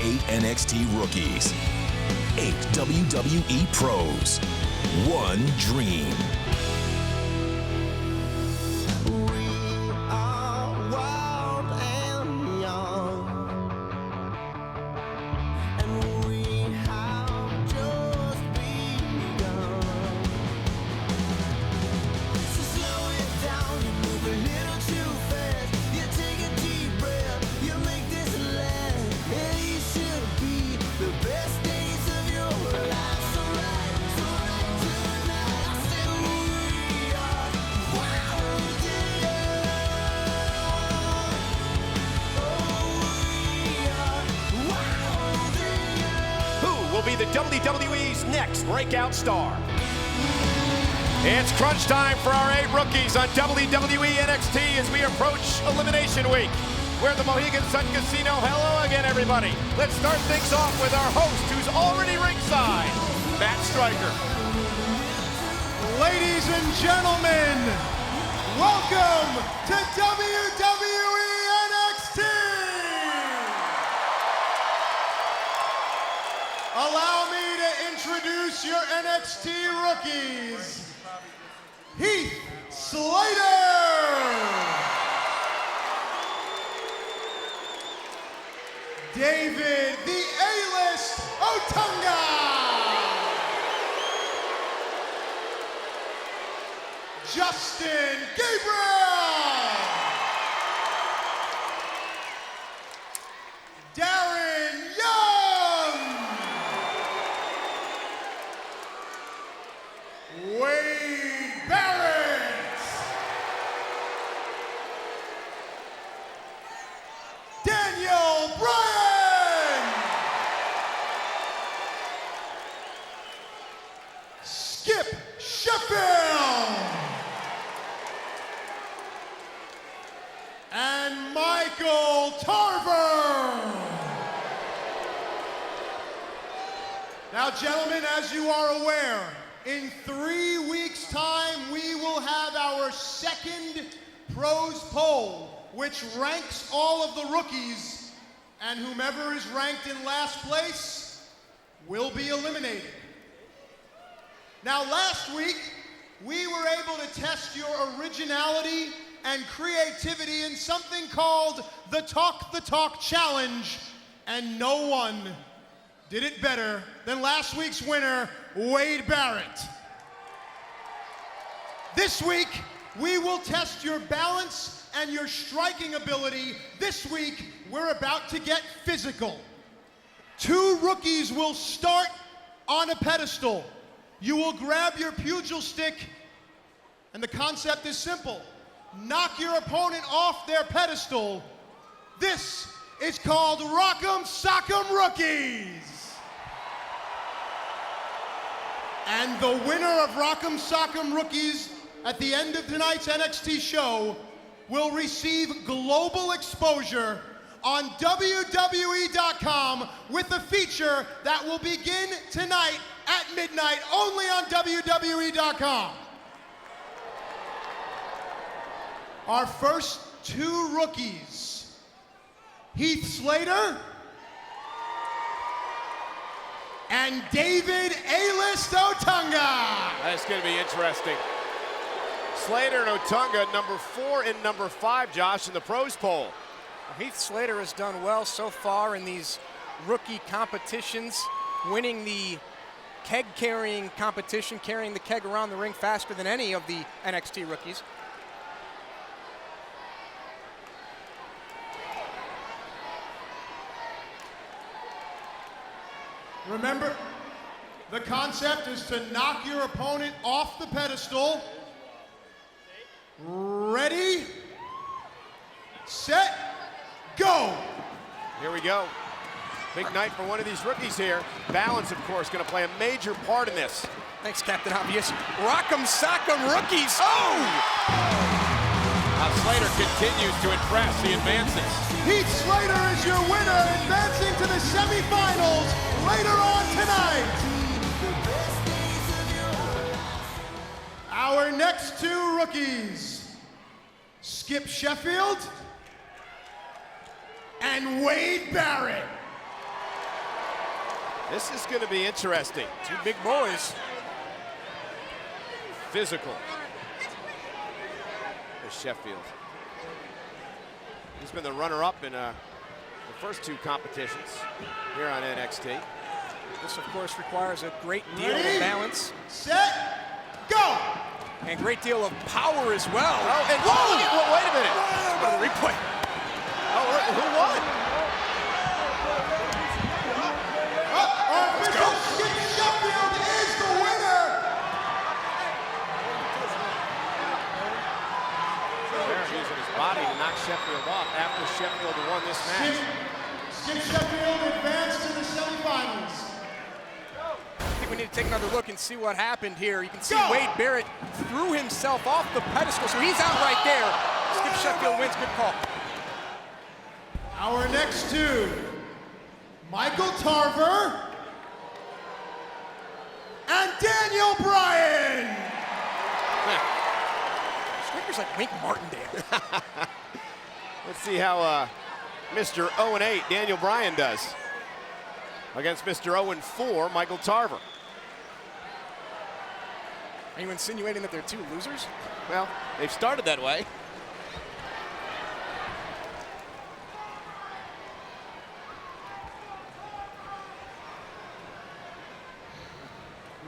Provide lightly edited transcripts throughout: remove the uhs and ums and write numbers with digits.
8 NXT rookies, 8 WWE pros, 1 dream. Be the WWE's next breakout star. It's crunch time for our 8 rookies on WWE NXT as we approach Elimination Week. We're the Mohegan Sun Casino. Hello again, everybody. Let's start things off with our host, who's already ringside, Matt Stryker. Ladies and gentlemen, welcome to WWE NXT. Allow me to introduce your NXT rookies. Heath Slater. David the A-List Otunga. Justin Gabriel. Darren Young. Barrett. Daniel Bryan. Skip Sheffield. And Michael Tarver. Now, gentlemen, as you are aware, in 3 weeks' time, we will have our second pros poll, which ranks all of the rookies, and whomever is ranked in last place will be eliminated. Now, last week, we were able to test your originality and creativity in something called the Talk the Talk Challenge, and no one did it better than last week's winner, Wade Barrett. This week, we will test your balance and your striking ability. This week, we're about to get physical. 2 rookies will start on a pedestal. You will grab your pugile stick, and the concept is simple. Knock your opponent off their pedestal. This is called Rock'em Sock'em Rookies. And the winner of Rock'em Sock'em Rookies at the end of tonight's NXT show will receive global exposure on WWE.com with a feature that will begin tonight at midnight only on WWE.com. Our first 2 rookies, Heath Slater and David A-List Otunga. That's going to be interesting. Slater and Otunga, number 4 and number 5, Josh, in the pros poll. Heath Slater has done well so far in these rookie competitions, winning the keg carrying competition, carrying the keg around the ring faster than any of the NXT rookies. Remember, the concept is to knock your opponent off the pedestal. Ready, set, go. Here we go. Big night for one of these rookies here. Balance, of course, going to play a major part in this. Thanks, Captain Obvious. Rock'em Sock'em Rookies. Oh! Slater continues to impress. He advances. Heath Slater is your winner, advancing to the semifinals later on tonight. Our next 2 rookies, Skip Sheffield and Wade Barrett. This is going to be interesting. Two big boys. Physical. There's Sheffield. He's been the runner-up in the first two competitions here on NXT. This, of course, requires a great deal of balance. Set, go! And a great deal of power as well. Oh, and whoa, wait a minute. Go to the replay. Oh, who won? Sheffield is the winner! Barrett using his body to knock Sheffield off after Sheffield won this match. Skip Sheffield advanced to the semifinals. I think we need to take another look and see what happened here. You can see Go! Wade Barrett threw himself off the pedestal, so he's out right there. Skip Sheffield wins, good call. Our next two, Michael Tarver and Daniel Bryan. Striker's like Wink Martindale. Let's see how Mr. 0-8 Daniel Bryan does against Mr. 0-4 Michael Tarver. Are you insinuating that they're two losers? Well, they've started that way.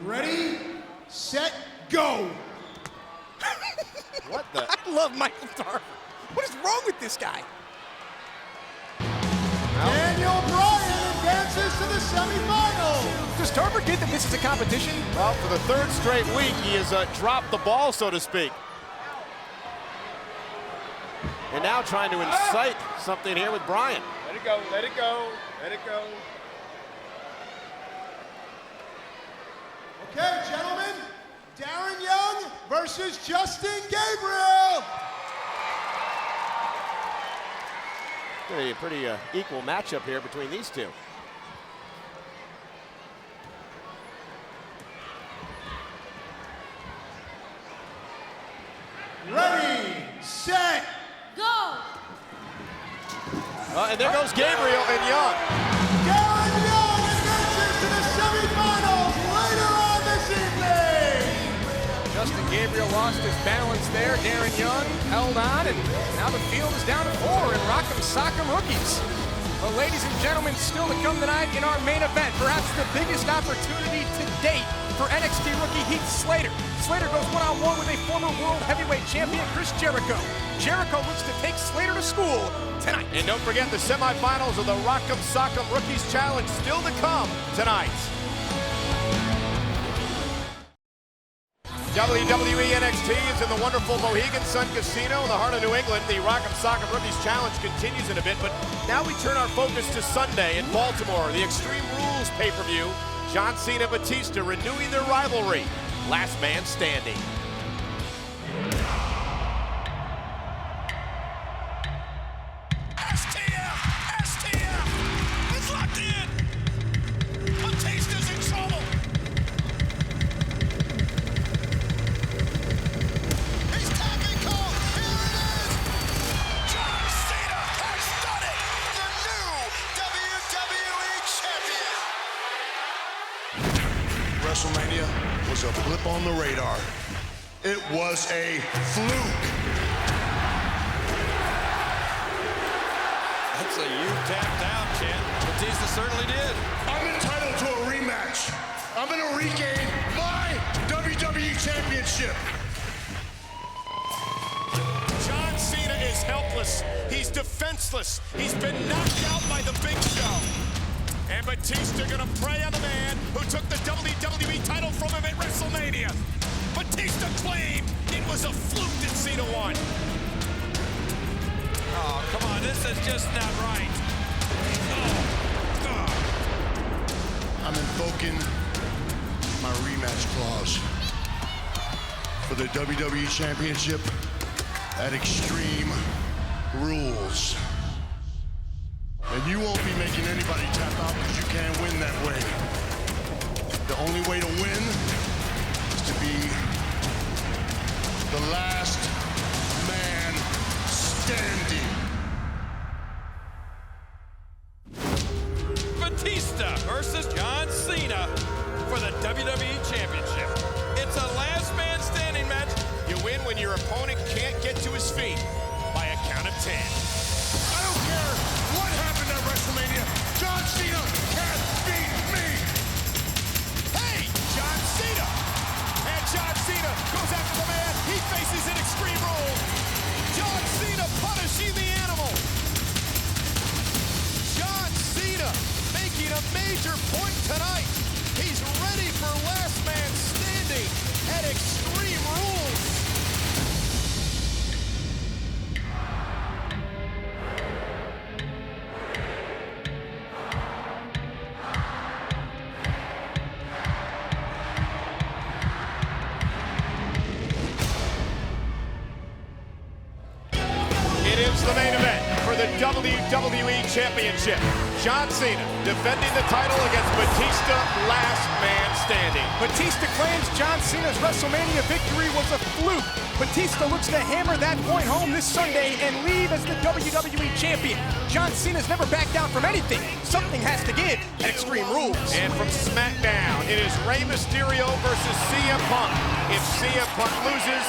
Ready, set, go. What the? I love Michael Tarver. What is wrong with this guy? Daniel Bryan advances to the semifinals. Does Tarver get that this is a competition? Well, for the third straight week, he has dropped the ball, so to speak. And now trying to incite something here with Bryan. Let it go, let it go, let it go. Okay, gentlemen, Darren Young versus Justin Gabriel. A pretty equal matchup here between these two. Ready, set, Go! And there goes Gabriel and Young. Darren Young advances to the semifinals later on this evening. Justin Gabriel lost his balance there. Darren Young held on, and now the field is down to 4 in Rock'em Sock'em Rookies. But ladies and gentlemen, still to come tonight in our main event, perhaps the biggest opportunity to date for NXT rookie Heath Slater. Slater goes one-on-one with a former world heavyweight champion, Chris Jericho. Jericho looks to take Slater to school tonight. And don't forget the semifinals of the Rock'em Sock'em Rookies Challenge still to come tonight. WWE NXT is in the wonderful Mohegan Sun Casino in the heart of New England. The Rock'em Sock'em Rookies Challenge continues in a bit, but now we turn our focus to Sunday in Baltimore, the Extreme Rules pay-per-view. John Cena, Batista renewing their rivalry. Last man standing. STF is locked in. Batista's in trouble. He's tapping cold. Here it is. John Cena has done it. The new WWE champion. WrestleMania was a blip on the radar. It was a fluke. That's a you tapped out, Ken. Batista certainly did. I'm entitled to a rematch. I'm going to regain my WWE Championship. John Cena is helpless. He's defenseless. He's been knocked out by the Big Show. And Batista gonna prey on the man who took the WWE title from him at WrestleMania. Batista claimed it was a fluke that Cena won. Oh, come on, this is just not right. Oh, God. I'm invoking my rematch clause for the WWE Championship at Extreme Rules. And you won't be making anybody tap out because you can't win that way. The only way to win is to be the last man standing. Batista versus John Cena for the WWE Championship. It's a last man standing match. You win when your opponent can't get to his feet by a count of 10. I don't care what happened at WrestleMania. John Cena can't beat me. Hey, John Cena! And John Cena goes after the man he faces in Extreme Rules. John Cena punishing the animal. John Cena making a major point tonight. He's ready for last man standing at Extreme Rules. It is the main event for the WWE Championship. John Cena defending the title against Batista, last man standing. Batista claims John Cena's WrestleMania victory was a fluke. Batista looks to hammer that point home this Sunday and leave as the WWE Champion. John Cena's never backed down from anything. Something has to give at Extreme Rules. And from SmackDown, it is Rey Mysterio versus CM Punk. If CM Punk loses,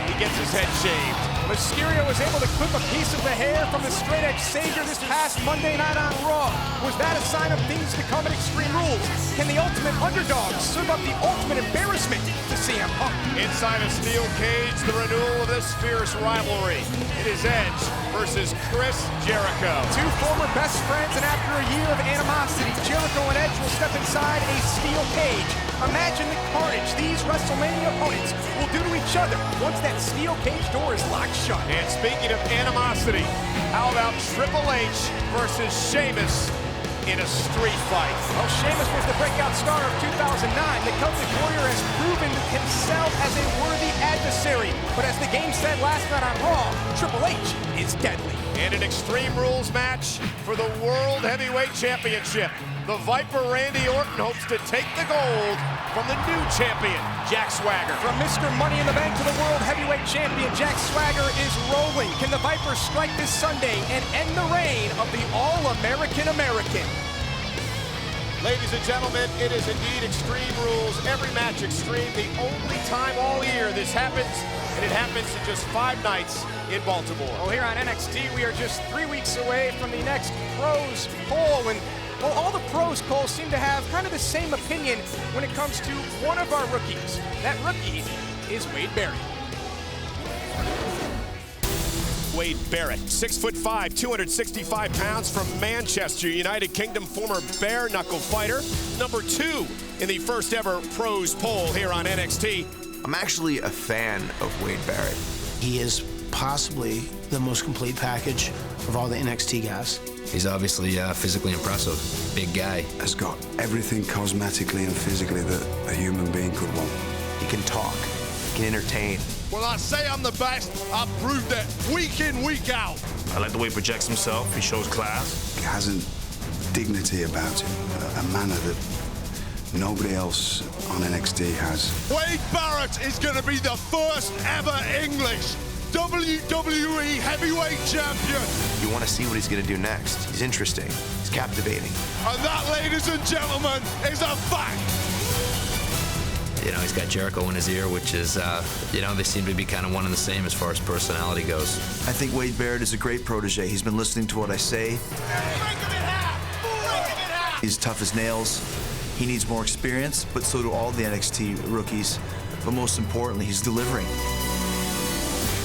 he gets his head shaved. Mysterio was able to clip a piece of the hair from the straight-edge Savior this past Monday night on Raw. Was that a sign of things to come at Extreme Rules? Can the ultimate underdog serve up the ultimate embarrassment to CM Punk? Inside a steel cage, the renewal of this fierce rivalry. It is Edge versus Chris Jericho. Two former best friends, and after a year of animosity, Jericho and Edge will step inside a steel cage. Imagine the carnage these WrestleMania opponents will do to each other once that steel cage door is locked shut. And speaking of animosity, how about Triple H versus Sheamus in a street fight? Well, Sheamus was the breakout star of 2009. The Celtic Warrior has proven himself as a worthy adversary. But as the game said last night on Raw, Triple H is deadly. And an Extreme Rules match for the World Heavyweight Championship. The Viper Randy Orton hopes to take the gold from the new champion, Jack Swagger. From Mr. Money in the Bank to the World Heavyweight Champion, Jack Swagger is rolling. Can the Viper strike this Sunday and end the reign of the All-American American? Ladies and gentlemen, it is indeed Extreme Rules. Every match extreme, the only time all year this happens, and it happens in just 5 nights in Baltimore. Well, here on NXT, we are just 3 weeks away from the next pros poll, and well, all the pros, Cole, seem to have kind of the same opinion when it comes to one of our rookies. That rookie is Wade Barrett. Wade Barrett, 6'5", 265 pounds, from Manchester, United Kingdom, former bare knuckle fighter, number 2 in the first ever pros poll here on NXT. I'm actually a fan of Wade Barrett. He is possibly the most complete package of all the NXT guys. He's obviously physically impressive. Big guy. Has got everything cosmetically and physically that a human being could want. He can talk, he can entertain. When I say I'm the best, I've proved it week in, week out. I like the way he projects himself. He shows class. He has a dignity about him, a manner that nobody else on NXT has. Wade Barrett is going to be the first ever English WWE Heavyweight Champion. You want to see what he's going to do next. He's interesting. He's captivating. And that, ladies and gentlemen, is a fact. You know, he's got Jericho in his ear, which is, you know, they seem to be kind of one and the same as far as personality goes. I think Wade Barrett is a great protege. He's been listening to what I say. He's tough as nails. He needs more experience, but so do all the NXT rookies. But most importantly, he's delivering.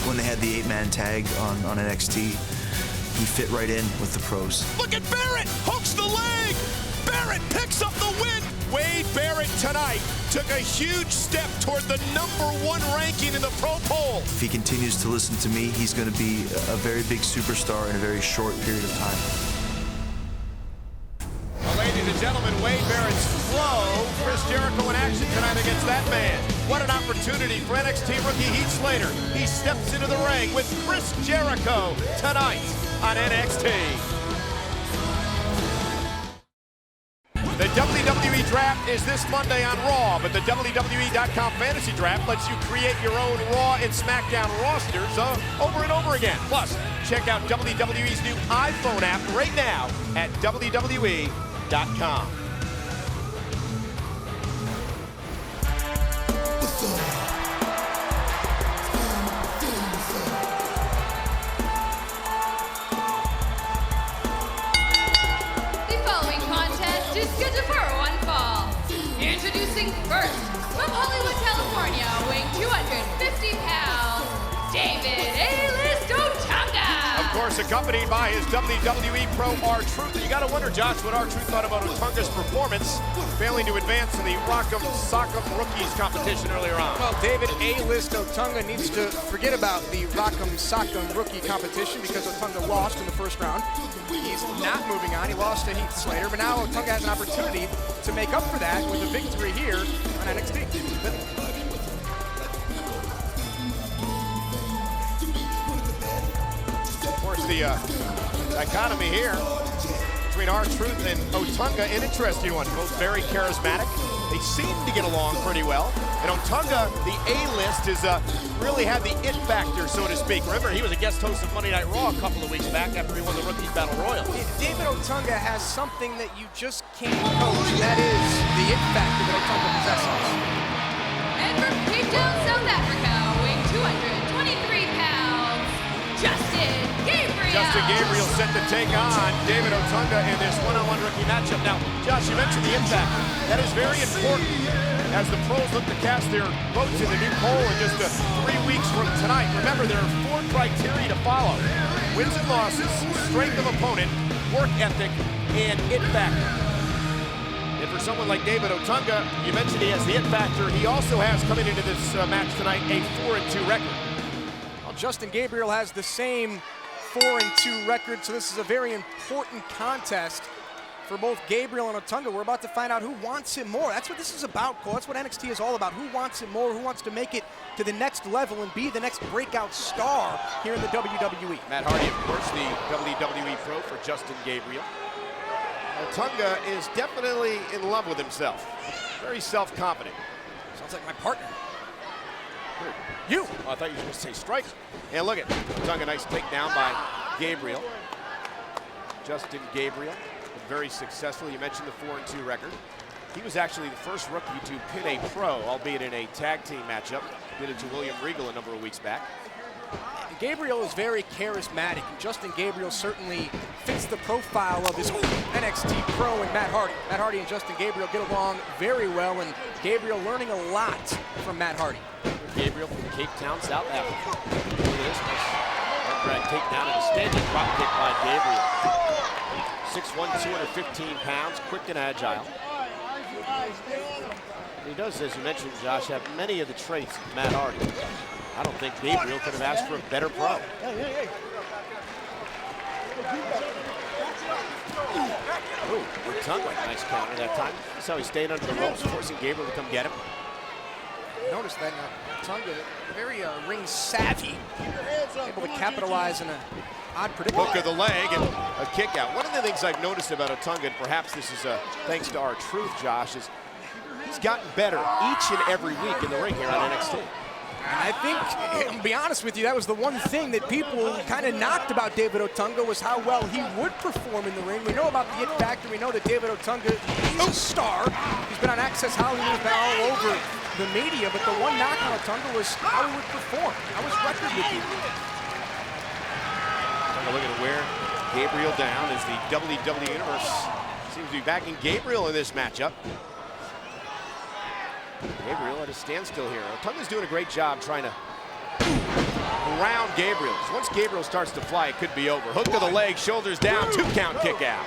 When they had the 8-man tag on NXT, he fit right in with the pros. Look at Barrett, hooks the leg. Barrett picks up the win. Wade Barrett tonight took a huge step toward the #1 ranking in the pro poll. If he continues to listen to me, he's going to be a very big superstar in a very short period of time. Well, ladies and gentlemen, Wade Barrett's flow. Chris Jericho in action tonight against that man. What an opportunity for NXT rookie Heath Slater. He steps into the ring with Chris Jericho tonight on NXT. The WWE Draft is this Monday on Raw, but the WWE.com Fantasy Draft lets you create your own Raw and SmackDown rosters over and over again. Plus, check out WWE's new iPhone app right now at WWE www.wrestling.com. Is scheduled for one fall. Introducing first, from Hollywood, California, weighing 250 pounds, David A-List Otunga. Of course, accompanied by his WWE Pro R-Truth. And you gotta wonder, Josh, what R-Truth thought about Otunga's performance, failing to advance in the Rock'em Sock'em Rookies competition earlier on. Well, David A-List Otunga needs to forget about the Rock'em Sock'em Rookie competition because Otunga lost in the first round. He's not moving on. He lost to Heath Slater, but now Otunga has an opportunity to make up for that with a victory here on NXT. Of course, the dichotomy here between R-Truth and Otunga, an interesting one. Both very charismatic. They seem to get along pretty well. And Otunga, the A-List, has really had the it factor, so to speak. Remember, he was a guest host of Monday Night Raw a couple of weeks back after he won the Rookies Battle Royal. David Otunga has something that you just can't coach, and that is the it factor that Otunga possesses. And from Cape Town, South Africa, weighing 223 pounds, Justin Gabriel. Justin Gabriel set to take on David Otunga in this one-on-one rookie matchup. Now, Josh, you mentioned the impact. That is very important as the pros look to cast their votes in the new poll in just 3 weeks from tonight. Remember, there are 4 criteria to follow: wins and losses, strength of opponent, work ethic, and it factor. And for someone like David Otunga, you mentioned he has the it factor. He also has, coming into this match tonight, a 4-2 record. Well, Justin Gabriel has the same 4-2 record, so this is a very important contest for both Gabriel and Otunga. We're about to find out who wants it more. That's what this is about, Cole. That's what NXT is all about. Who wants it more? Who wants to make it to the next level and be the next breakout star here in the WWE? Matt Hardy, of course, the WWE Pro for Justin Gabriel. Otunga is definitely in love with himself. Very self-confident. Sounds like my partner. You! Oh, I thought you were going to say strike. And look at Otunga, nice takedown by Gabriel. Justin Gabriel, very successful. You mentioned the 4-2 record. He was actually the first rookie to pin a pro, albeit in a tag team matchup. Did it to William Regal a number of weeks back. Gabriel is very charismatic, and Justin Gabriel certainly fits the profile of his NXT Pro and Matt Hardy. Matt Hardy and Justin Gabriel get along very well, and Gabriel learning a lot from Matt Hardy. Gabriel from Cape Town, South Africa. Look at this, nice drag takedown and a standing drop kick by Gabriel. 6'1", 215 pounds, quick and agile. He does, as you mentioned, Josh, have many of the traits of Matt Hardy. I don't think Gabriel could have asked for a better pro. Ooh, Otunga, nice counter that time. That's how he stayed under the ropes, forcing Gabriel to come get him. Notice that Otunga, very ring savvy, able to capitalize in an odd predicament. Hook of the leg and a kick out. One of the things I've noticed about Otunga, and perhaps this is thanks to R-Truth, Josh, is he's gotten better each and every week in the ring here on NXT. And I think, to be honest with you, that was the one thing that people kind of knocked about David Otunga, was how well he would perform in the ring. We know about the it factor. We know that David Otunga is a star. He's been on Access Hollywood, he's been all over the media, but the one knock on Otunga was how he would perform. How his record would be. Look at where Gabriel down as the WWE Universe seems to be backing Gabriel in this matchup. Gabriel at a standstill here. Otunga's doing a great job trying to ground Gabriel. Once Gabriel starts to fly, it could be over. Hook to the leg, shoulders down, 2-count kick out.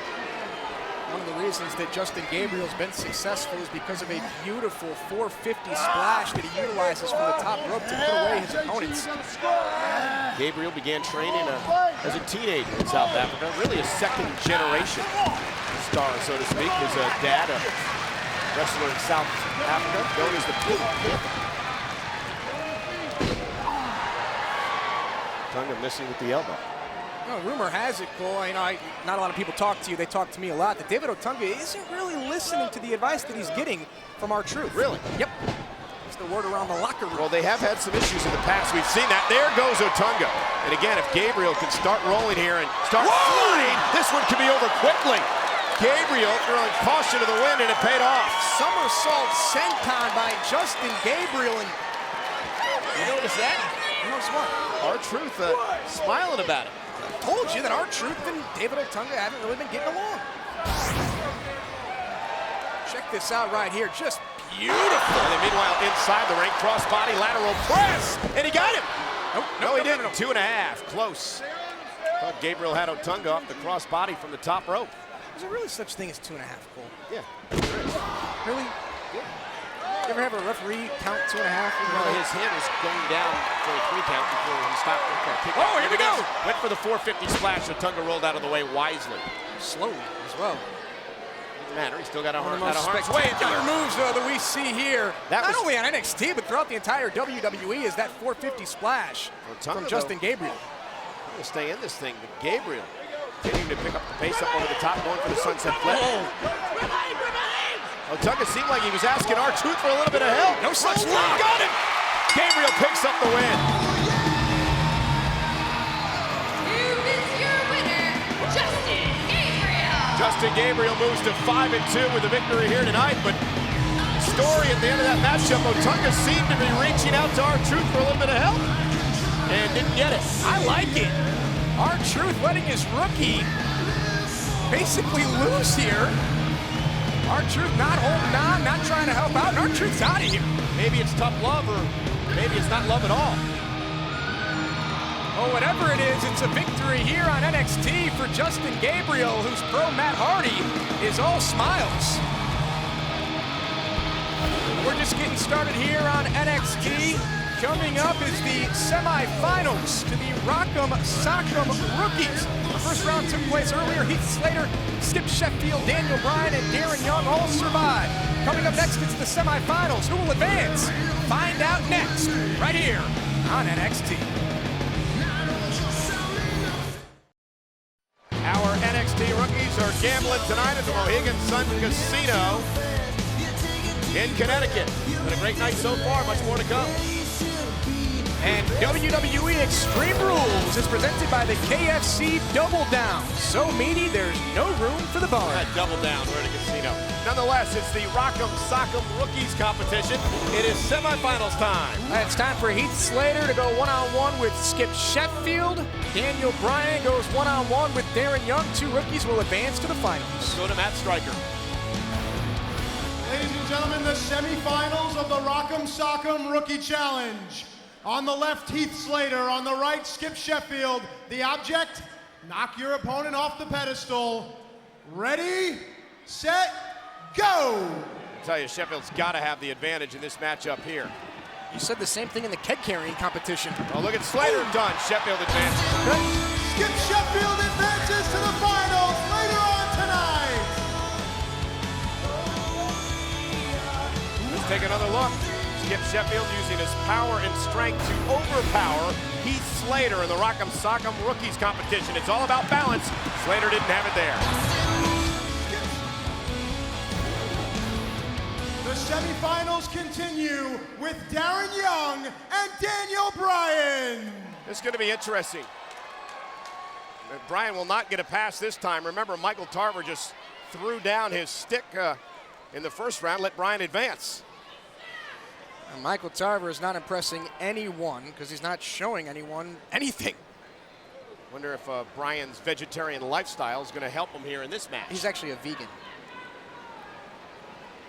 One of the reasons that Justin Gabriel's been successful is because of a beautiful 450 splash that he utilizes from the top rope to put away his opponents. Gabriel began training as a teenager in South Africa, really a second-generation star, so to speak. His dad, a wrestler in South Africa, known as the Pig. Otunga missing with the elbow. Well, rumor has it, Cole, not a lot of people talk to you, they talk to me a lot, that David Otunga isn't really listening to the advice that he's getting from R-Truth. Really? Yep. That's the word around the locker room. Well, they have had some issues in the past. We've seen that. There goes Otunga. And again, if Gabriel can start rolling here and start flying, this one could be over quickly. Gabriel throwing caution to the wind, and it paid off. Somersault senton by Justin Gabriel. And you notice that? Notice what? R-Truth smiling about it. I told you that R-Truth and David Otunga haven't really been getting along. Check this out right here, just beautiful. And then meanwhile, inside the ring, crossbody lateral press, and he got him. No, he didn't. 2.5, close. Thought Gabriel had Otunga off the crossbody from the top rope. Is there really such thing as 2.5, Cole? Yeah. Really? Yeah. You ever have a referee count 2.5? No, his hand was going down for a 3 count before he stopped. Okay, oh, here we go. Went for the 450 splash. Otunga rolled out of the way wisely. Slowly as well. Doesn't matter. He still got a one of the most spectacular moves that we see here. Not only on NXT, but throughout the entire WWE is that 450 splash from Justin Gabriel. I'm going to stay in this thing, but Gabriel continuing to pick up the pace up over the top, going for the sunset flip. Otunga seemed like he was asking R-Truth for a little bit of help. No such luck. Got him. Gabriel picks up the win. Here is your winner, Justin Gabriel. Justin Gabriel moves to 5-2 with a victory here tonight, but the story at the end of that matchup, Otunga seemed to be reaching out to R-Truth for a little bit of help and didn't get it. I like it. R-Truth letting his rookie basically lose here. R-Truth not holding on, not trying to help out, and R-Truth's out of here. Maybe it's tough love, or maybe it's not love at all. Well, whatever it is, it's a victory here on NXT for Justin Gabriel, whose pro Matt Hardy is all smiles. We're just getting started here on NXT. Coming up is the semifinals to the Rock'em Sock'em Rookies. The first round took place earlier. Heath Slater, Skip Sheffield, Daniel Bryan, and Darren Young all survived. Coming up next, it's the semifinals. Who will advance? Find out next, right here on NXT. Our NXT rookies are gambling tonight at the Mohegan Sun Casino in Connecticut. Been a great night so far, much more to come. And WWE Extreme Rules is presented by the KFC Double Down. So meaty, there's no room for the bar. That Double Down, we're at a casino. Nonetheless, it's the Rock'em Sock'em Rookies competition. It is semifinals time. It's time for Heath Slater to go one-on-one with Skip Sheffield. Daniel Bryan goes one-on-one with Darren Young. Two rookies will advance to the finals. Let's go to Matt Stryker. Ladies and gentlemen, the semifinals of the Rock'em Sock'em Rookie Challenge. On the left, Heath Slater. On the right, Skip Sheffield. The object, knock your opponent off the pedestal. Ready, set, go! I tell you, Sheffield's got to have the advantage in this matchup here. You said the same thing in the keg carrying competition. Oh, look at Slater done. Sheffield advances. Skip Sheffield advances to the finals later on tonight. Let's take another look. Skip Sheffield using his power and strength to overpower Heath Slater in the Rock'em Sock'em Rookies competition. It's all about balance. Slater didn't have it there. The semifinals continue with Darren Young and Daniel Bryan. This is going to be interesting. Bryan will not get a pass this time. Remember, Michael Tarver just threw down his stick in the first round, let Bryan advance. And Michael Tarver is not impressing anyone because he's not showing anyone anything. Wonder if Bryan's vegetarian lifestyle is going to help him here in this match. He's actually a vegan.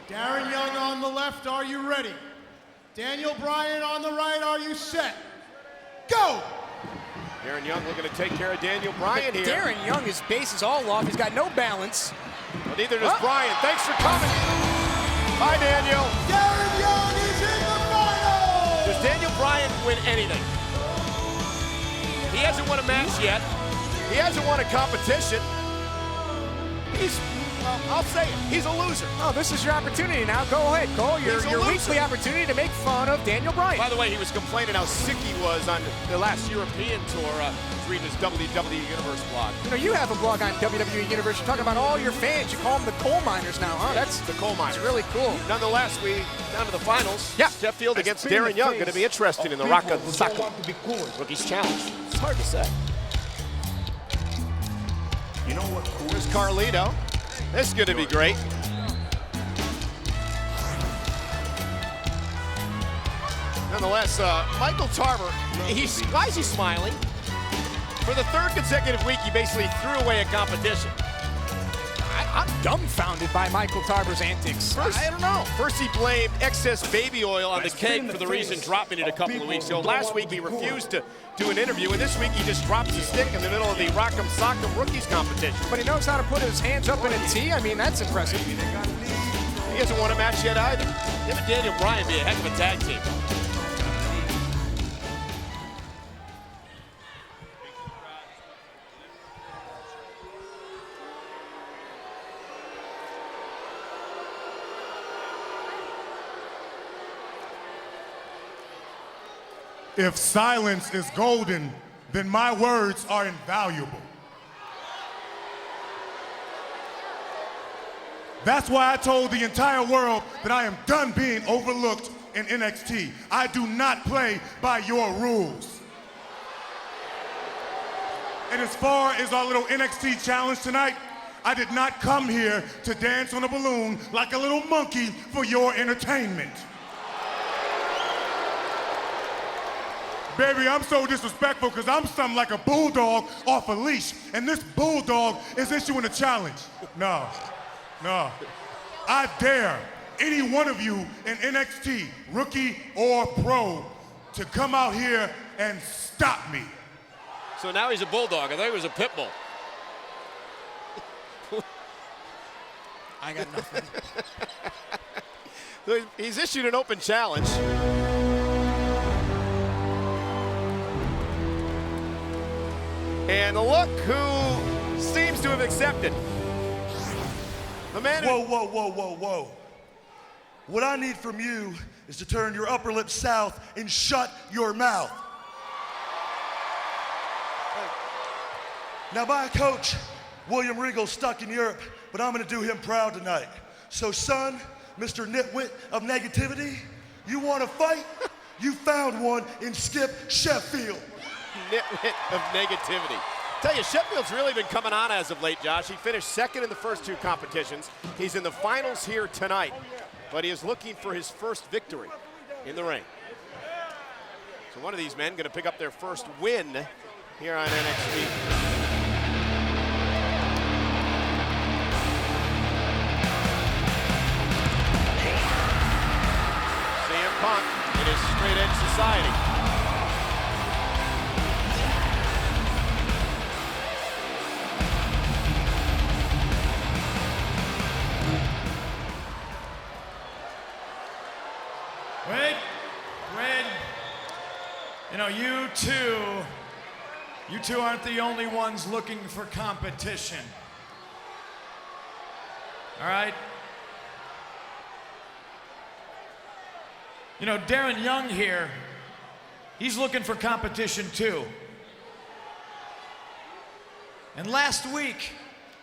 Darren Young on the left, are you ready? Daniel Bryan on the right, are you set? Go! Darren Young looking to take care of Daniel Bryan here. Darren Young, his base is all off. He's got no balance. Well, neither does Bryan. Thanks for coming. Bye, Daniel. Darren Young is in the finals! Does Daniel Bryan win anything? He hasn't won a match yet. He hasn't won a competition. Well, I'll say it, he's a loser. Oh, this is your opportunity now. Go ahead, Cole. Your weekly opportunity to make fun of Daniel Bryan. By the way, he was complaining how sick he was on the last European tour. Reading his WWE Universe blog. You know, you have a blog on WWE Universe. You're talking about all your fans. You call them the coal miners now, huh? That's the coal miners. It's really cool. Nonetheless, we down to the finals. Yeah. Sheffield against Darren Young. Going to be interesting in the Rock'em Sock'em Rookies Challenge. It's hard to say. You know what? Here's Carlito. This is going to be great. Nonetheless, Michael Tarver, why is he smiling? For the third consecutive week, he basically threw away a competition. I'm dumbfounded by Michael Tarver's antics. I don't know. First, he blamed excess baby oil on the keg for the reason dropping it a couple of weeks ago. Last week, he refused to do an interview, and this week, he just drops the stick in the middle of the Rock'em Sock'em Rookies competition. But he knows how to put his hands up in a T. I mean, that's impressive. He hasn't won a match yet either. Him and Daniel Bryan be a heck of a tag team. If silence is golden, then my words are invaluable. That's why I told the entire world that I am done being overlooked in NXT. I do not play by your rules. And as far as our little NXT challenge tonight, I did not come here to dance on a balloon like a little monkey for your entertainment. Baby, I'm so disrespectful because I'm something like a bulldog off a leash, and this bulldog is issuing a challenge. No. I dare any one of you in NXT, rookie or pro, to come out here and stop me. So now he's a bulldog. I thought he was a pit bull. I got nothing. He's issued an open challenge. And look who seems to have accepted. The man who... Whoa. What I need from you is to turn your upper lip south and shut your mouth. Now, my coach, William Regal's stuck in Europe, but I'm gonna do him proud tonight. So, son, Mr. Nitwit of Negativity, you wanna fight? You found one in Skip Sheffield. Nitwit of Negativity. Tell you, Sheffield's really been coming on as of late, Josh. He finished second in the first two competitions. He's in the finals here tonight, but he is looking for his first victory in the ring. So one of these men going to pick up their first win here on NXT. CM Punk in his straight edge society. You know, you two aren't the only ones looking for competition. All right? You know, Darren Young here, he's looking for competition too. And last week,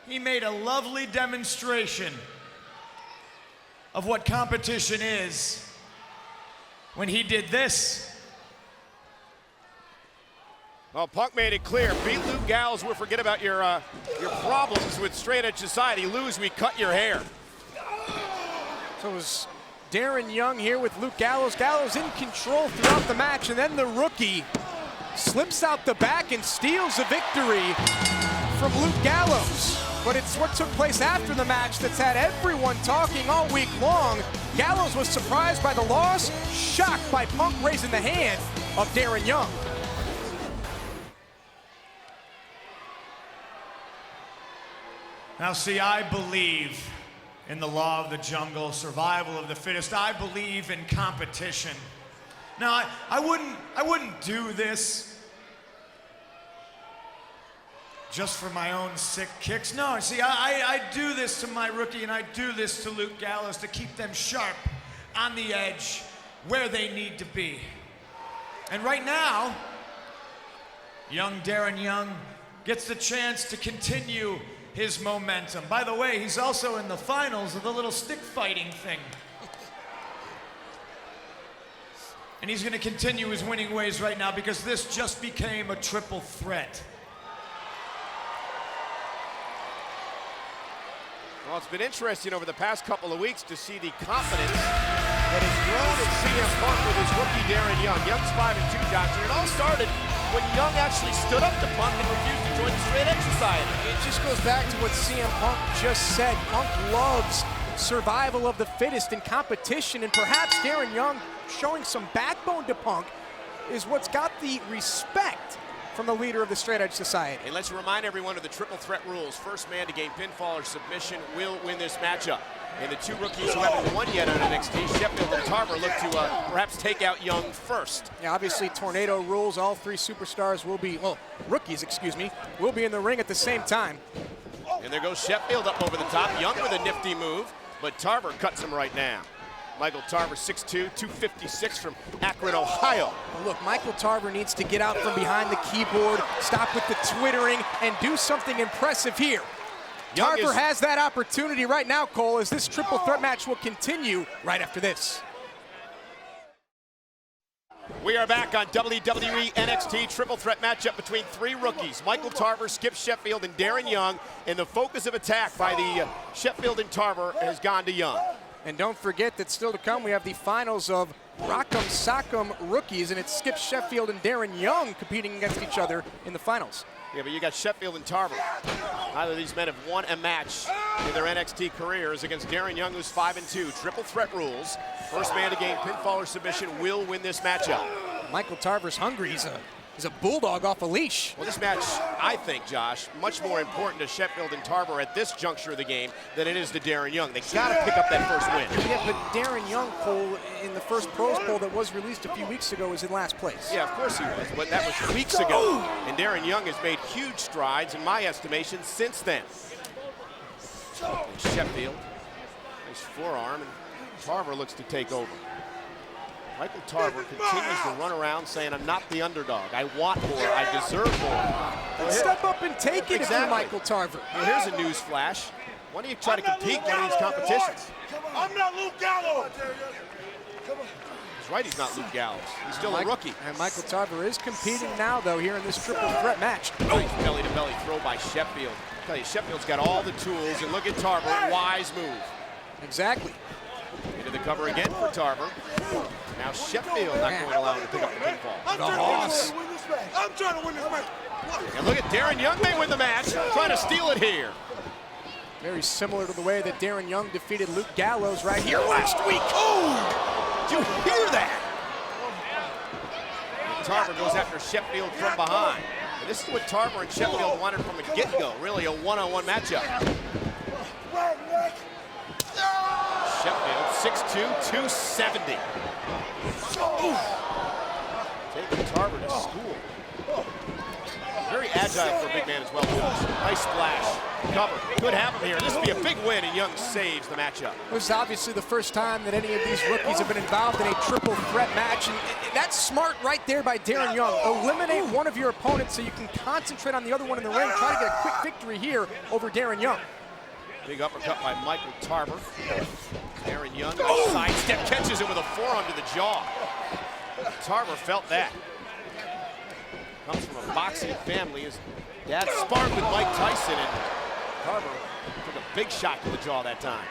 he made a lovely demonstration of what competition is when he did this. Well, Punk made it clear. Beat Luke Gallows, we'll forget about your problems with straight edge society. Lose, we cut your hair. So it was Darren Young here with Luke Gallows. Gallows in control throughout the match, and then the rookie slips out the back and steals a victory from Luke Gallows. But it's what took place after the match that's had everyone talking all week long. Gallows was surprised by the loss, shocked by Punk raising the hand of Darren Young. Now see, I believe in the law of the jungle, survival of the fittest. I believe in competition. Now, I wouldn't do this just for my own sick kicks. No, see, I do this to my rookie and I do this to Luke Gallows to keep them sharp, on the edge, where they need to be. And right now, young Darren Young gets the chance to continue his momentum. By the way, he's also in the finals of the little stick fighting thing. And he's gonna continue his winning ways right now because this just became a triple threat. Well, it's been interesting over the past couple of weeks to see the confidence that has grown in CM Punk with his rookie Darren Young. Young's 5-2, Johnson. It all started when Young actually stood up to Punk and refused to join the Straight Edge Society. It just goes back to what CM Punk just said. Punk loves survival of the fittest in competition, and perhaps Darren Young showing some backbone to Punk is what's got the respect from the leader of the Straight Edge Society. And let's remind everyone of the triple threat rules. First man to gain pinfall or submission will win this matchup. And the two rookies who haven't won yet on NXT, Sheffield and Tarver, look to perhaps take out Young first. Yeah, obviously tornado rules. All three superstars will be, well, rookies, excuse me, will be in the ring at the same time. And there goes Sheffield up over the top. Young with a nifty move, but Tarver cuts him right now. Michael Tarver, 6'2", 256 from Akron, Ohio. Well, look, Michael Tarver needs to get out from behind the keyboard, stop with the twittering, and do something impressive here. Tarver has that opportunity right now, Cole, as this triple threat match will continue right after this. We are back on WWE NXT triple threat matchup between three rookies. Michael Tarver, Skip Sheffield, and Darren Young. And the focus of attack by the Sheffield and Tarver has gone to Young. And don't forget that still to come, we have the finals of Rock'em Sock'em rookies, and it's Skip Sheffield and Darren Young competing against each other in the finals. Yeah, but you got Sheffield and Tarver. Neither of these men have won a match in their NXT careers against Darren Young, who's 5-2. Triple threat rules. First man to gain pinfall or submission will win this matchup. Michael Tarver's hungry. He's a bulldog off a leash. Well, this match, I think, Josh, much more important to Sheffield and Tarver at this juncture of the game than it is to Darren Young. They got to pick up that first win. Yeah, but Darren Young, Cole, in the first pros poll that was released a few weeks ago, was in last place. Yeah, of course he was, but that was weeks ago. And Darren Young has made huge strides, in my estimation, since then. And Sheffield, nice forearm, and Tarver looks to take over. Michael Tarver continues to run around saying, I'm not the underdog. I want more. I deserve more. Step up and take it, exactly. If you're Michael Tarver. Well, here's a news flash. Why don't you try to compete in one of these competitions? I'm not Luke Gallows. He's right, he's not Luke Gallows. He's still a rookie. And Michael Tarver is competing now, though, here in this triple threat match. Nice belly-to-belly throw by Sheffield. I tell you, Sheffield's got all the tools, and look at Tarver, wise move. Exactly. Into the cover again for Tarver. Now Sheffield not going to allow him to pick up the pinfall. I'm trying to win this match. And look at Darren Young may win the match, trying to steal it here. Very similar to the way that Darren Young defeated Luke Gallows right here last week. Oh! Did you hear that? And Tarver goes after Sheffield from behind. And this is what Tarver and Sheffield wanted from the get-go, really a one-on-one matchup. Sheffield, 6'2", 270. Taking Tarver to school. Very agile for a big man as well. Nice splash. Cover. Could have him here. This would be a big win, and Young saves the matchup. This is obviously the first time that any of these rookies have been involved in a triple threat match, and that's smart right there by Darren Young. Eliminate one of your opponents so you can concentrate on the other one in the ring. Try to get a quick victory here over Darren Young. Big uppercut by Michael Tarver. Darren Young, sidestep, catches him with a forearm to the jaw. Tarver felt that. Comes from a boxing family. His dad sparred with Mike Tyson, and Tarver took a big shot to the jaw that time.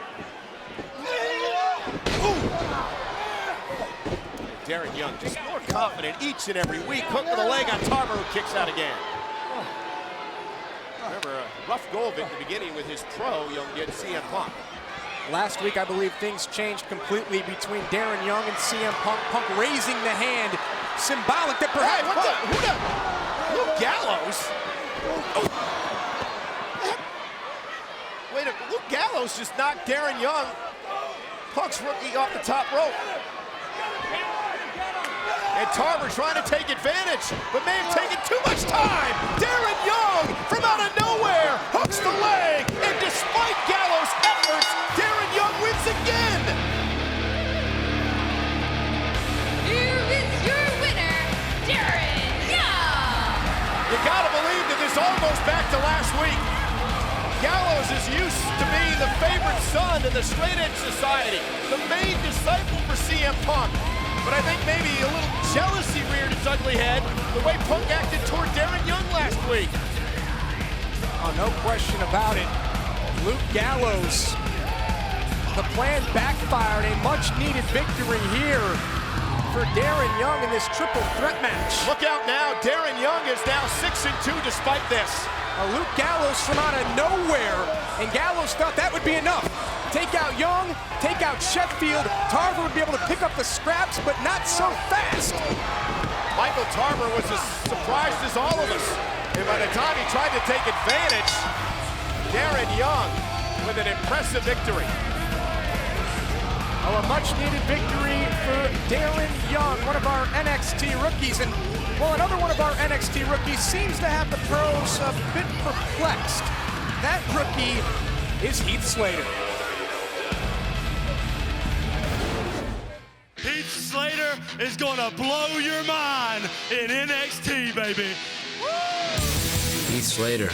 Darren Young just more confident each and every week. Hook to the leg on Tarver, who kicks out again. Remember, a rough go of it in the beginning with his pro, Young did CM Punk. Last week, I believe things changed completely between Darren Young and CM Punk. Punk raising the hand, symbolic that perhaps... Hey, Luke Gallows? Oh. Wait a minute, Luke Gallows just knocked Darren Young, Punk's rookie, off the top rope. And Tarver trying to take advantage, but may have taken too much time. Darren Young, from out of nowhere, hooks the leg, and despite Gallows' efforts, Darren Young wins again. Here is your winner, Darren Young. You gotta believe that this all goes back to last week. Gallows is used to being the favorite son in the Straight Edge Society, the main disciple for CM Punk. But I think maybe a little jealousy reared its ugly head the way Punk acted toward Darren Young last week. Oh, no question about it. Luke Gallows. The plan backfired, a much-needed victory here for Darren Young in this triple threat match. Look out now, Darren Young is now 6-2 despite this. Luke Gallows from out of nowhere, and Gallows thought that would be enough. Take out Young, take out Sheffield. Tarver would be able to pick up the scraps, but not so fast. Michael Tarver was as surprised as all of us. And by the time he tried to take advantage, Darren Young with an impressive victory. Oh, a much-needed victory for Darren Young, one of our NXT rookies. And, well, another one of our NXT rookies seems to have the pros a bit perplexed. That rookie is Heath Slater. Heath Slater is gonna blow your mind in NXT, baby. Heath Slater,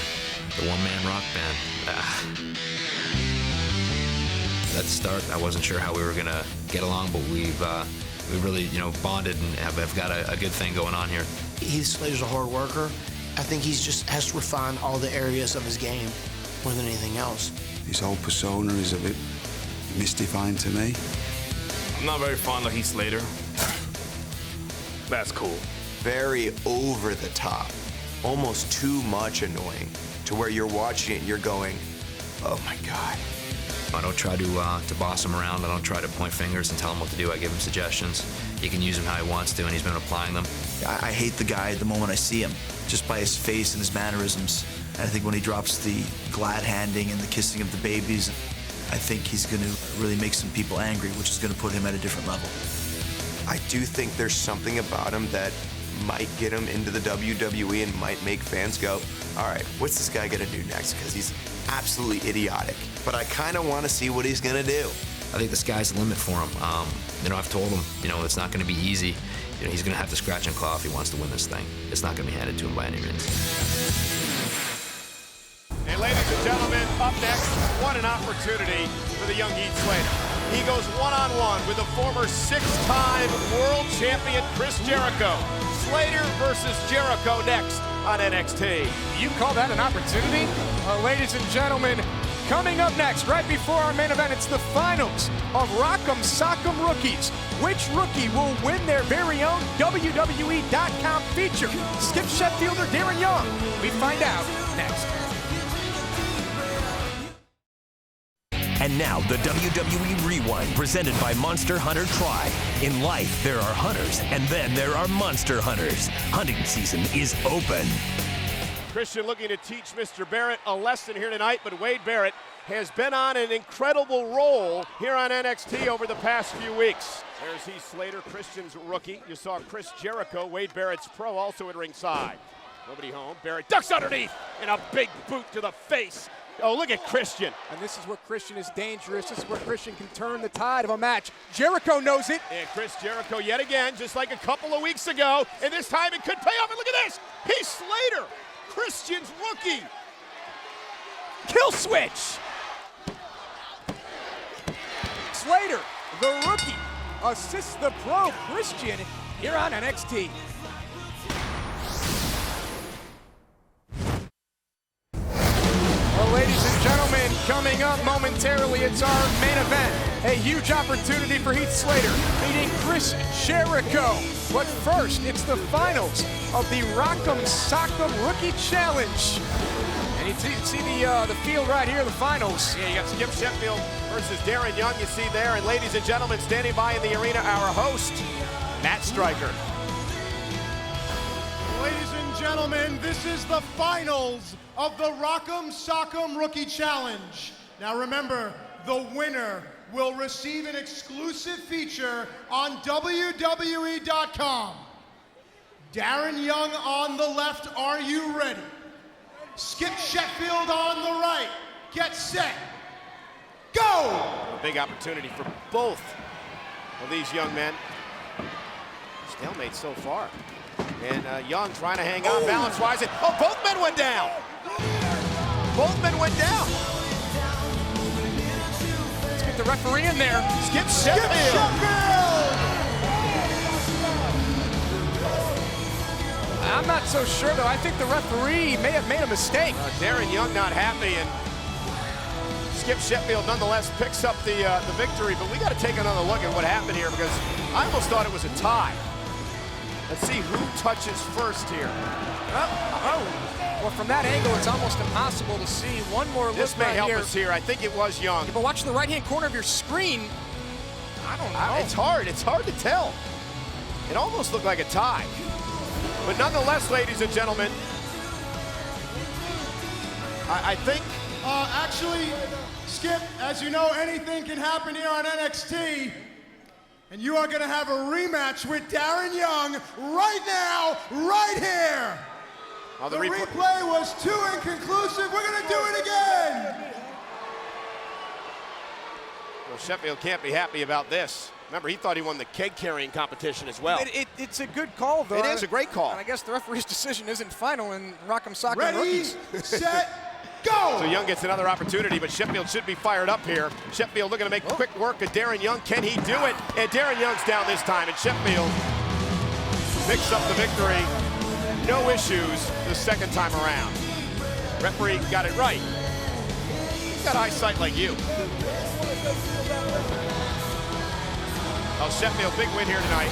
the one-man rock band. At the start, I wasn't sure how we were gonna get along, but we really, bonded and have got a good thing going on here. Heath Slater's a hard worker. I think he just has to refine all the areas of his game more than anything else. His whole persona is a bit mystifying to me. I'm not very fond of Heath Slater. That's cool. Very over the top, almost too much annoying, to where you're watching it and you're going, oh my God. I don't try to boss him around. I don't try to point fingers and tell him what to do. I give him suggestions. He can use them how he wants to, and he's been applying them. I hate the guy the moment I see him, just by his face and his mannerisms. And I think when he drops the glad handing and the kissing of the babies, I think he's going to really make some people angry, which is going to put him at a different level. I do think there's something about him that might get him into the WWE and might make fans go, all right, what's this guy going to do next? Because he's absolutely idiotic. But I kind of want to see what he's going to do. I think the sky's the limit for him. I've told him, it's not going to be easy. He's going to have to scratch and claw if he wants to win this thing. It's not going to be handed to him by any means. And ladies and gentlemen, up next, what an opportunity for the young Heath Slater. He goes one-on-one with the former six-time world champion Chris Jericho. Slater versus Jericho next on NXT. You call that an opportunity? Ladies and gentlemen, coming up next, right before our main event, it's the finals of Rock'em Sock'em Rookies. Which rookie will win their very own WWE.com feature? Skip Sheffield or Darren Young? We find out next. And now, the WWE Rewind, presented by Monster Hunter Tri. In life, there are hunters, and then there are monster hunters. Hunting season is open. Christian looking to teach Mr. Barrett a lesson here tonight, but Wade Barrett has been on an incredible roll here on NXT over the past few weeks. There's Heath Slater, Christian's rookie. You saw Chris Jericho, Wade Barrett's pro, also at ringside. Nobody home. Barrett ducks underneath, and a big boot to the face. Oh, look at Christian. And this is where Christian is dangerous. This is where Christian can turn the tide of a match. Jericho knows it. And Chris Jericho yet again, just like a couple of weeks ago. And this time it could pay off. And look at this. Heath Slater, Christian's rookie. Kill switch. Slater, the rookie, assists the pro Christian here on NXT. Well, ladies and gentlemen, coming up momentarily, it's our main event. A huge opportunity for Heath Slater, meeting Chris Jericho. But first, it's the finals of the Rock'em Sock'em Rookie Challenge. And you see the field right here, the finals. Yeah, you got Skip Sheffield versus Darren Young, you see there. And ladies and gentlemen, standing by in the arena, our host, Matt Stryker. Ladies and gentlemen, this is the finals of the Rock'em Sock'em Rookie Challenge. Now remember, the winner will receive an exclusive feature on WWE.com. Darren Young on the left, are you ready? Skip Sheffield on the right, get set, go! A big opportunity for both of these young men. Stalemate so far. And Young trying to hang on balance-wise. And, oh, both men went down. Both men went down. Let's get the referee in there. Skip Sheffield. I'm not so sure, though. I think the referee may have made a mistake. Darren Young not happy, and Skip Sheffield nonetheless picks up the victory, but we got to take another look at what happened here because I almost thought it was a tie. Let's see who touches first here. Well, from that angle, it's almost impossible to see. One more look This may right help here. us here. I think it was Young. Yeah, but watch the right-hand corner of your screen. I don't know. It's hard to tell. It almost looked like a tie. But nonetheless, ladies and gentlemen, I think... Actually, Skip, as you know, anything can happen here on NXT. And you are going to have a rematch with Darren Young right now, right here. The replay was too inconclusive. We're going to do it again. Well, Sheffield can't be happy about this. Remember, he thought he won the keg carrying competition as well. It's a good call, though. It is a great call. And I guess the referee's decision isn't final in Rock'em Sock'em Ready, Rookies. set, go! So Young gets another opportunity, but Sheffield should be fired up here. Sheffield looking to make quick work of Darren Young. Can he do it? And Darren Young's down this time, and Sheffield picks up the victory. No issues the second time around. Referee got it right. He's got eyesight like you. Well, Sheffield, big win here tonight.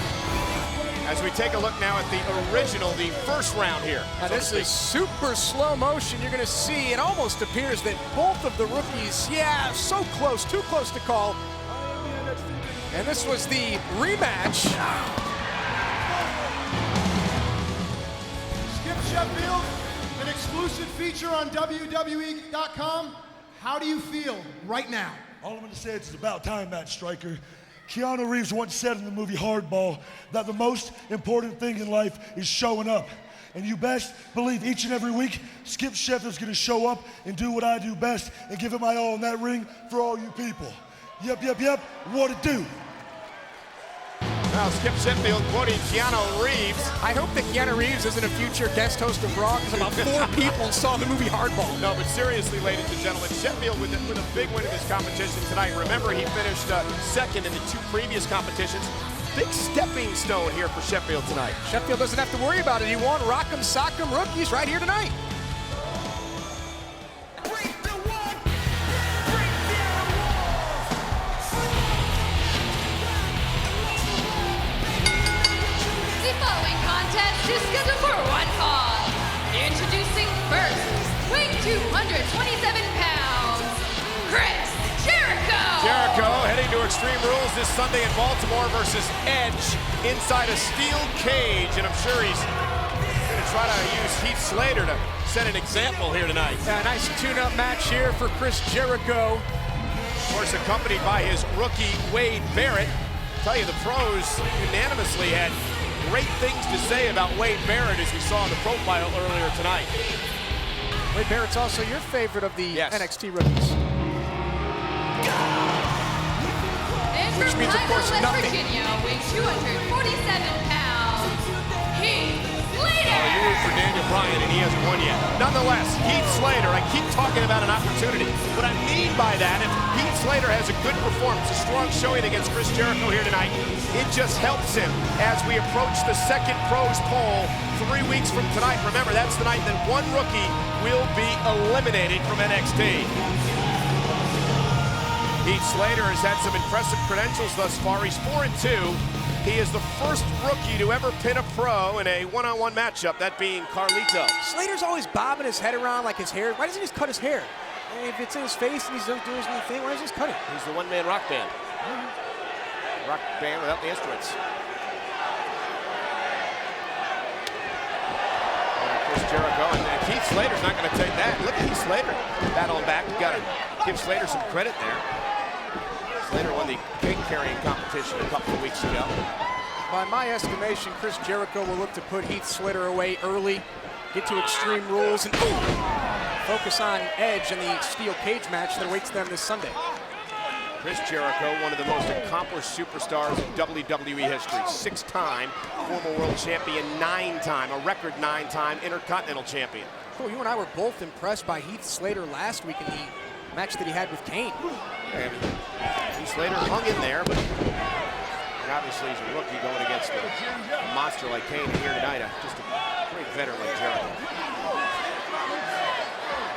As we take a look now at the original, the first round here. Now this is super slow motion. You're going to see it almost appears that both of the rookies, yeah, so close, too close to call. And this was the rematch. Skip Sheffield, an exclusive feature on WWE.com. How do you feel right now? All I'm going to say is it's about time, Matt Striker. Keanu Reeves once said in the movie Hardball that the most important thing in life is showing up. And you best believe each and every week, Skip Sheffield's going to show up and do what I do best and give it my all in that ring for all you people. Yep, what it do? Now Skip Sheffield quoting Keanu Reeves. I hope that Keanu Reeves isn't a future guest host of Raw because about 4 people saw the movie Hardball. No, but seriously, ladies and gentlemen, Sheffield with a big win in this competition tonight. Remember, he finished second in the 2 previous competitions. Big stepping stone here for Sheffield tonight. Sheffield doesn't have to worry about it. He won Rock'em Sock'em Rookies right here tonight. The following contest is scheduled for one fall. Introducing first, weighing 227 pounds, Chris Jericho. Jericho heading to Extreme Rules this Sunday in Baltimore versus Edge inside a steel cage, and I'm sure he's going to try to use Heath Slater to set an example here tonight. Yeah, nice tune-up match here for Chris Jericho. Of course, accompanied by his rookie Wade Barrett. I tell you, the pros unanimously had great things to say about Wade Barrett, as we saw in the profile earlier tonight. Wade Barrett's also your favorite of the NXT rookies. And which from means, of course, West nothing. Virginia, weighing 247 pounds, Heath Slater. Oh, you root for Daniel Bryan, and he hasn't won yet. Nonetheless, Heath Slater, I keep talking about an opportunity. What I mean by that, if Heath Slater has a good performance, a strong showing against Chris Jericho here tonight, it just helps him as we approach the second pros poll 3 weeks from tonight. Remember, that's the night that one rookie will be eliminated from NXT. Heath Slater has had some impressive credentials thus far. He's 4-2. He is the first rookie to ever pin a pro in a one-on-one matchup, that being Carlito. Slater's always bobbing his head around like his hair. Why doesn't he just cut his hair? If it's in his face and he's doing his new thing, why doesn't he just cut it? He's the one-man rock band. Rock band without the instruments. Chris Jericho, and Heath Slater's not going to take that. Look at Heath Slater battling back. You've got to give Slater some credit there. Slater won the cake carrying competition a couple of weeks ago. By my estimation, Chris Jericho will look to put Heath Slater away early, get to Extreme Rules, and focus on Edge in the steel cage match that awaits them this Sunday. Chris Jericho, one of the most accomplished superstars in WWE history. 6-time former world champion, 9-time, a record 9-time Intercontinental champion. Cool, you and I were both impressed by Heath Slater last week in the match that he had with Kane. And Heath Slater hung in there, but obviously he's a rookie going against a monster like Kane here tonight, just a great veteran like Jericho.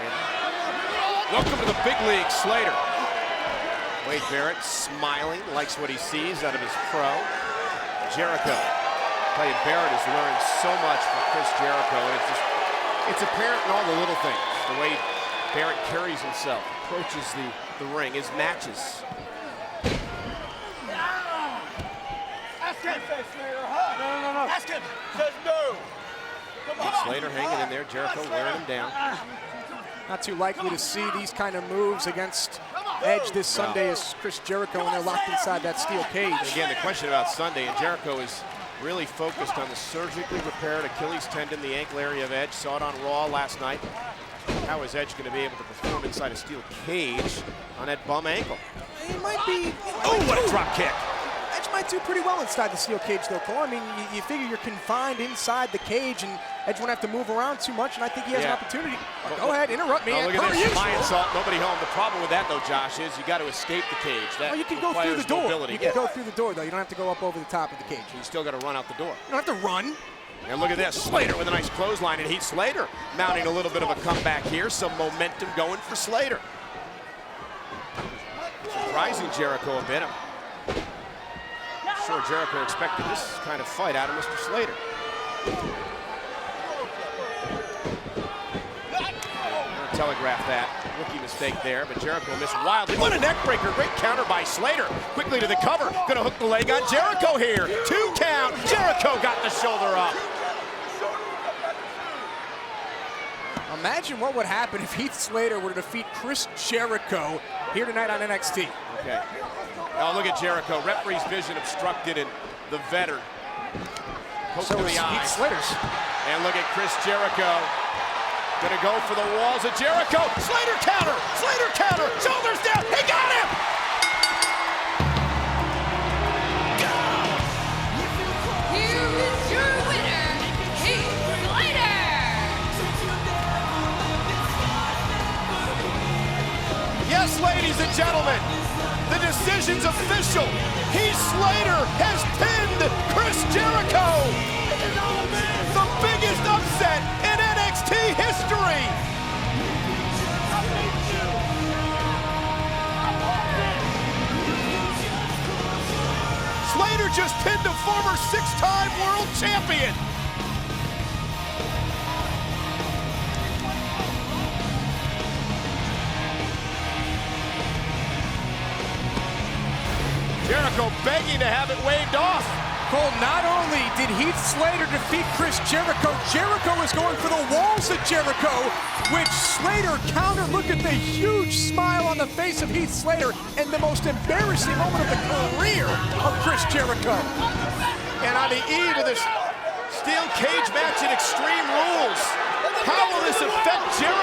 And welcome to the big league, Slater. Wade Barrett smiling, likes what he sees out of his pro. Jericho. I tell you, Barrett has learned so much from Chris Jericho, and it's apparent in all the little things. The way Barrett carries himself, approaches the ring, his matches. Ask him, Slater. No. Ask him. Says no. Come on. Slater hanging in there, Jericho wearing him down. Not too likely to see these kind of moves against Edge this Sunday as Chris Jericho when they're locked inside that steel cage. And again, the question about Sunday, and Jericho is really focused on the surgically repaired Achilles tendon, the ankle area of Edge. Saw it on Raw last night. How is Edge going to be able to perform inside a steel cage on that bum ankle? He might be. Oh, what a drop kick. Edge might do pretty well inside the steel cage, though, Cole. I mean, you figure you're confined inside the cage, and Edge won't have to move around too much, and I think he has an opportunity. Go ahead, interrupt me. Oh, look at this, lion salt, nobody home. The problem with that, though, Josh, is you got to escape the cage. That you can go through the door. mobility. You can go through the door, though. You don't have to go up over the top of the cage. You still got to run out the door. You don't have to run. And look at this, Slater with a nice clothesline, and Heath Slater mounting a little bit of a comeback here. Some momentum going for Slater. Surprising Jericho a bit. I'm sure Jericho expected this kind of fight out of Mr. Slater. Telegraph that. Rookie mistake there, but Jericho missed wildly. What a neck breaker. Great counter by Slater. Quickly to the cover. Gonna hook the leg on Jericho here. 2 count. Jericho got the shoulder up. Imagine what would happen if Heath Slater were to defeat Chris Jericho here tonight on NXT. Okay. Oh, look at Jericho. Referee's vision obstructed, and the veteran poked So to is the eye. Heath Slater's. And look at Chris Jericho. Gonna go for the walls of Jericho. Slater counter! Slater counter! Shoulders down! He got him! Here is your winner, Heath Slater. Yes, ladies and gentlemen, the decision's official. Heath Slater has pinned Chris Jericho. The biggest upset in NXT history. Slater just pinned a former 6-time world champion. Jericho begging to have it waved off. Cole, not only did Heath Slater defeat Chris Jericho, Jericho is going for the walls of Jericho, which Slater countered. Look at the huge smile on the face of Heath Slater and the most embarrassing moment of the career of Chris Jericho. And on the eve of this steel cage match in Extreme Rules, how will this affect Jericho?